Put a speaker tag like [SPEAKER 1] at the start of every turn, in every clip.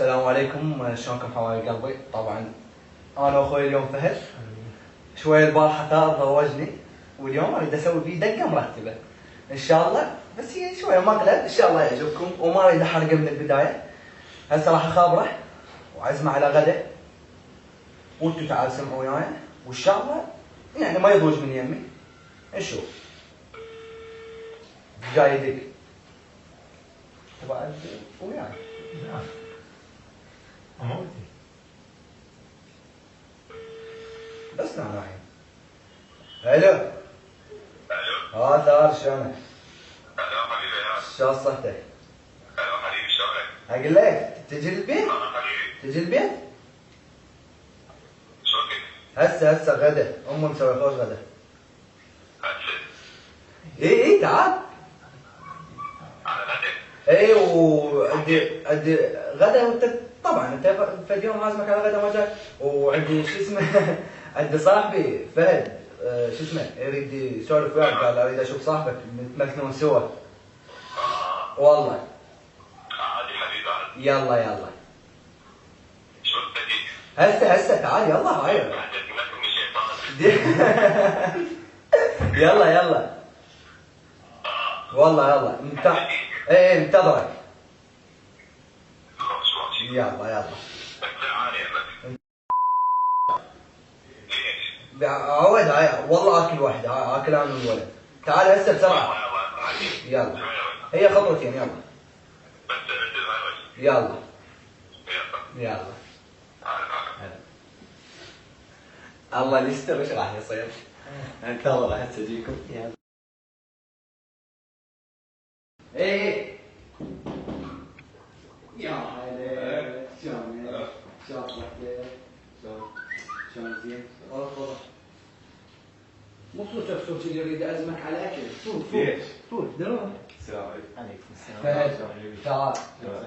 [SPEAKER 1] السلام عليكم، شلونكم حبايب قلبي؟ طبعا انا واخوي اليوم فهد شوي البارحه ثار ضوجني، واليوم اريد اسوي فيه دقه مرتبه ان شاء الله، بس هي شويه مقلب ان شاء الله يعجبكم وما اريد احرقه من البدايه. هسه راح اخابره وعزمه على غدا، وانتم تعالوا سمعوا وياي وان شاء الله يعني ما يضوج من يمي. نشوف جاي يدق تبع وياي.
[SPEAKER 2] اموتي
[SPEAKER 1] بس نحن الحين. الو ها ثار شلونك؟
[SPEAKER 3] هلا حبيبي يا
[SPEAKER 1] شلون صحتك؟
[SPEAKER 3] هلا حبيبي شلونك؟
[SPEAKER 1] اقول لك تجي البيت؟
[SPEAKER 3] انا حبيبي
[SPEAKER 1] تجي البيت؟
[SPEAKER 3] شو فيك؟
[SPEAKER 1] هسه غدا، امي مسوي خوش غدا.
[SPEAKER 3] هسه
[SPEAKER 1] اي تعال.
[SPEAKER 3] على غدا؟
[SPEAKER 1] اي وعندي غدا، وانت طبعا انت في اليوم عازمك على غدا ما جاي، وعندي شو اسمه عندي صاحبي فهد شو اسمه يريد يسولف وياك، قال اريد اشوف صاحبك نتمثلون سوا. والله
[SPEAKER 3] عادي حبيبي عادي.
[SPEAKER 1] يلا
[SPEAKER 3] شو بدك؟
[SPEAKER 1] هسه تعال يلا هاي.
[SPEAKER 3] بدك تمثل الشيطان؟
[SPEAKER 1] يلا والله يلا ايه انتظرك.
[SPEAKER 3] خلص ماشي.
[SPEAKER 1] يلا
[SPEAKER 3] بس تعال يا ابني. ليش؟
[SPEAKER 1] عود هاي والله اكل واحد، اكل انا والولد. تعال هسه بسرعه. يلا هي خطوتين يلا.
[SPEAKER 3] بس انزل هاي وجه.
[SPEAKER 1] يلا
[SPEAKER 3] يلا. تعال.
[SPEAKER 1] الله يستر ايش راح يصير. انتظر هسه اجيكم. يلا ايه يا هلا شلونك؟ شلون صحتك؟ شلون زين؟ والله مو صوتك صوت اللي يريد اعزمك على اكل. فوت دروم.
[SPEAKER 2] السلام عليكم.
[SPEAKER 1] فهد تعال. استوى.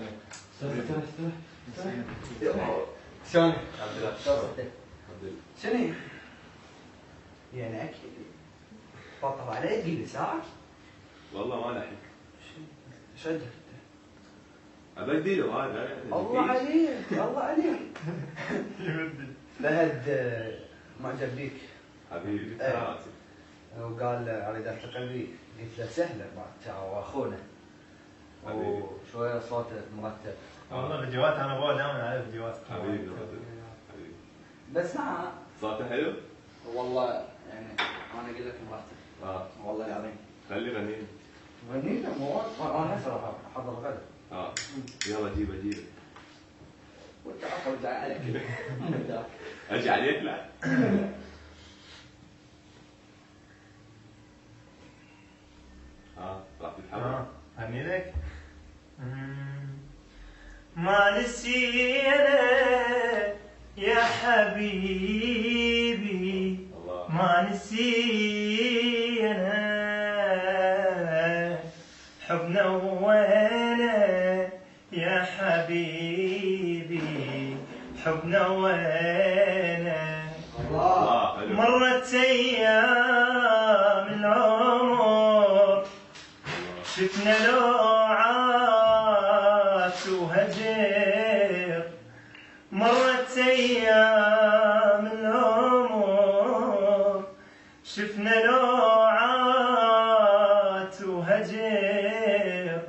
[SPEAKER 1] شلونك؟
[SPEAKER 2] الحمد لله.
[SPEAKER 1] شلون صحتك؟
[SPEAKER 2] الحمد لله.
[SPEAKER 1] شنو؟ يعني اكل بطل علي تجيب ساعة؟
[SPEAKER 2] والله ما لحق.
[SPEAKER 1] ايش عندك؟
[SPEAKER 2] ابدي له هذا.
[SPEAKER 1] الله عليك فهد معجب بيك
[SPEAKER 2] حبيبي
[SPEAKER 1] إيه.
[SPEAKER 2] راسي.
[SPEAKER 1] وقال اريد التقي بيك، قلت له سهله مع اخونا
[SPEAKER 2] حبيبي.
[SPEAKER 1] وشويه صوته مرتب.
[SPEAKER 4] والله فيديوهات انا ابغى دائما على فيديوهات.
[SPEAKER 2] حبيبي
[SPEAKER 1] بس مع
[SPEAKER 2] صوته حلو؟
[SPEAKER 1] والله يعني انا اقول لك مرتب والله العظيم.
[SPEAKER 2] خلي غنيني.
[SPEAKER 1] غني له مو انا هسه راح احضر غدا.
[SPEAKER 2] يلا جيبه.
[SPEAKER 1] وانت عفوا جاي عليك.
[SPEAKER 2] اجي عليك لا. راح تتحمل.
[SPEAKER 4] هني لك. ما نسينا يا حبيبي،
[SPEAKER 2] الله.
[SPEAKER 4] ما نسينا حبنا وينا يا حبيبي، حبنا وينا.
[SPEAKER 2] الله حلو.
[SPEAKER 4] مرت ايام العمر شفنا لوعات وهجر، مرت ايام العمر شفنا لوعات وهجر،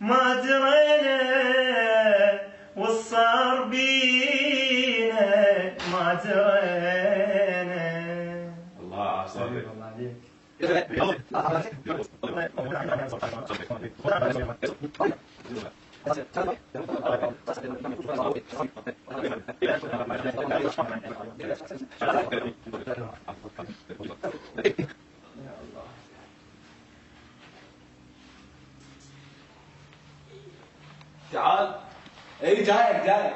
[SPEAKER 4] ما درينا والصار بينا ما درينا.
[SPEAKER 2] الله عصابك.
[SPEAKER 1] تعال. اي جايك.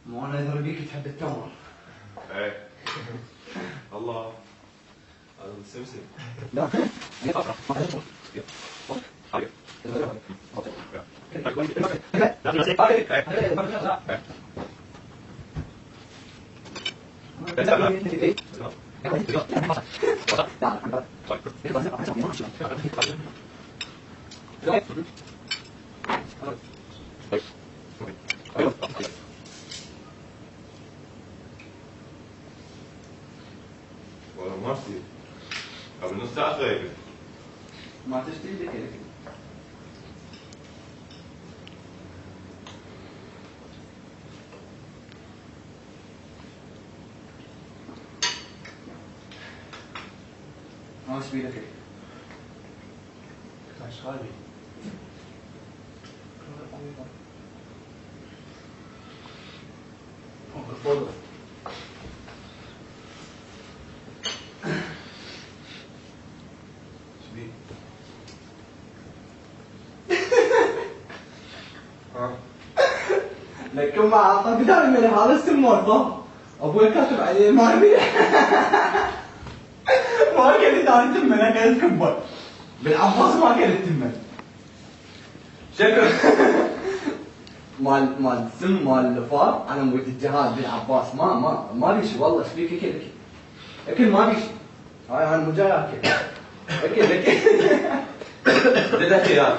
[SPEAKER 1] مو انا اذا بيك تحب التمر.
[SPEAKER 2] ايه الله هذا مسمسم.
[SPEAKER 1] لا
[SPEAKER 2] والله ما تصير. قبل نص ساعة غير.
[SPEAKER 1] ما تشتري لك هيك. ما اشبي لك هيك. ايش غالي؟ تفضل.
[SPEAKER 2] شبيه؟
[SPEAKER 1] لكن ما اعطاك دائما هذا اسم موظف ابوي كاتب عليه ما ملح. ما كنت انا تمن اكلت كبر بالعباس ما كنت تمن شكرا. مال السم مال الفار انا موت الجهاد بالعباس ما بيشي والله ايش بيك اكل اكل ما بيشي. هاي انا مو جاي اكل اكل
[SPEAKER 2] بدك خيار.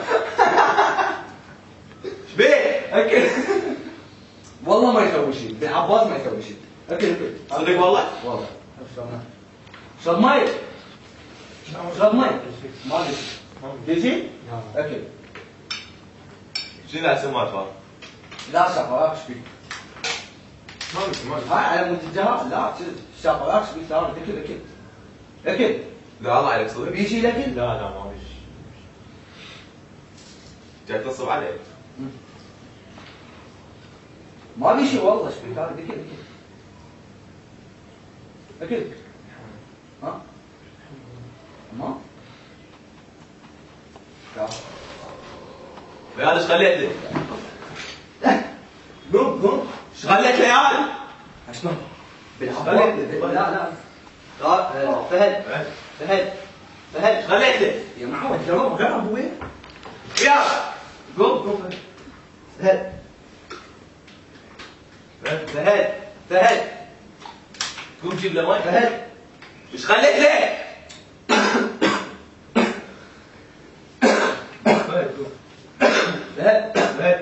[SPEAKER 2] شبيه؟
[SPEAKER 1] اكل والله ما يسوي شيء بالعباس ما يسوي شيء. اكل
[SPEAKER 2] صدق والله؟
[SPEAKER 1] والله شرب مي شرب مي ما ادري تجي اكل
[SPEAKER 2] شنو اسم مال فار؟
[SPEAKER 1] لا شفراك ايش بيك؟
[SPEAKER 2] ما
[SPEAKER 1] هاي على منتجات لا شفراك ايش بيك؟ لا اكل اكل
[SPEAKER 2] لا الله عليك صدق؟
[SPEAKER 1] بيجي الاكل؟
[SPEAKER 2] لا ما بيجي. جاي تنصب عليه.
[SPEAKER 1] ما بيجي والله ايش بيك؟ هذا اكل ها؟ ما؟ لا
[SPEAKER 2] يا ايش خليت لي؟
[SPEAKER 1] قوم
[SPEAKER 2] ايش خليت لي يا
[SPEAKER 1] شنو؟ بالعباس لا فهد
[SPEAKER 2] ايش خليت لي؟
[SPEAKER 1] يا معود جرب جرب وين؟
[SPEAKER 2] يا
[SPEAKER 1] قوم فهد
[SPEAKER 2] قوم جيب له مي.
[SPEAKER 1] فهد
[SPEAKER 2] ايش خليت لي؟
[SPEAKER 1] فهد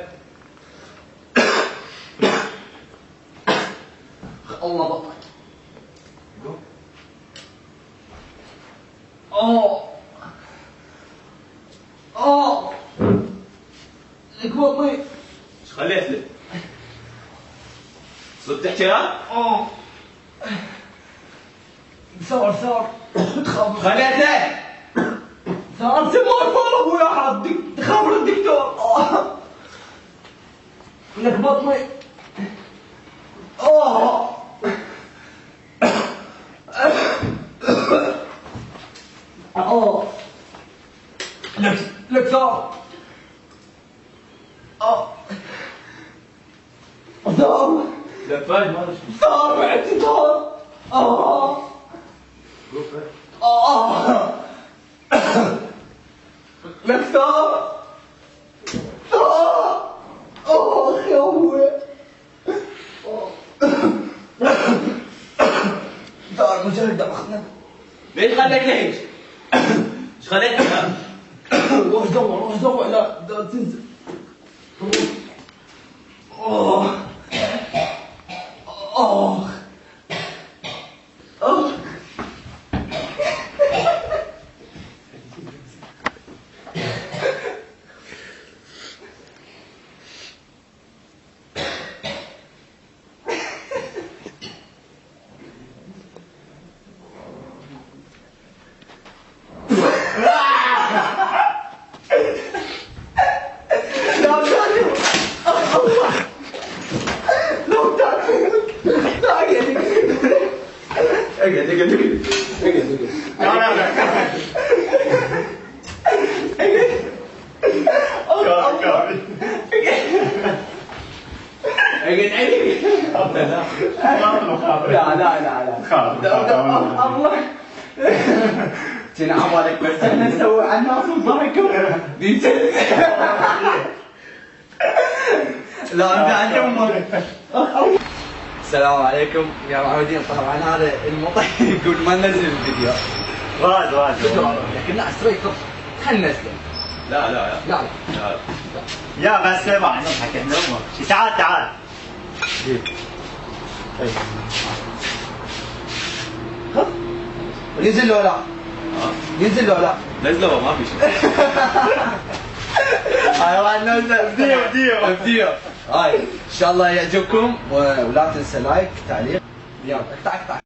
[SPEAKER 1] الله بطل لك بطني
[SPEAKER 2] ايش خليت لي؟ صرت تحكي ها؟
[SPEAKER 1] صار تخبر
[SPEAKER 2] خليت لي؟
[SPEAKER 1] صار سمار فار ابويا حد تخبر الدكتور لك بطني لك صار صار
[SPEAKER 2] لا فاهم ما ادري
[SPEAKER 1] صار بعد صار لك صار يا ابوي صار مجرد اخنا
[SPEAKER 2] ليش خليت لي هيك؟ ايش خليت لي؟
[SPEAKER 1] روح دور لا تنزل الله كنا عبالك بس احنا نسوي على الناس وضحكوا لا انت عند امك. السلام عليكم يا معودين. طبعا هذا المطعم يقول ما ننزل الفيديو.
[SPEAKER 4] راد
[SPEAKER 1] لكن لا ستريت خلنا ننزله.
[SPEAKER 2] لا لا لا
[SPEAKER 1] لا
[SPEAKER 2] لا.
[SPEAKER 4] يا بس ما نضحك احنا امك. تعال
[SPEAKER 1] ينزل له لا؟ ينزل له لا؟
[SPEAKER 2] نزله ما في شيء.
[SPEAKER 1] هاي راح ننزل
[SPEAKER 4] فيديو.
[SPEAKER 1] هاي ان شاء الله يعجبكم ولا تنسى لايك تعليق. يلا اقطع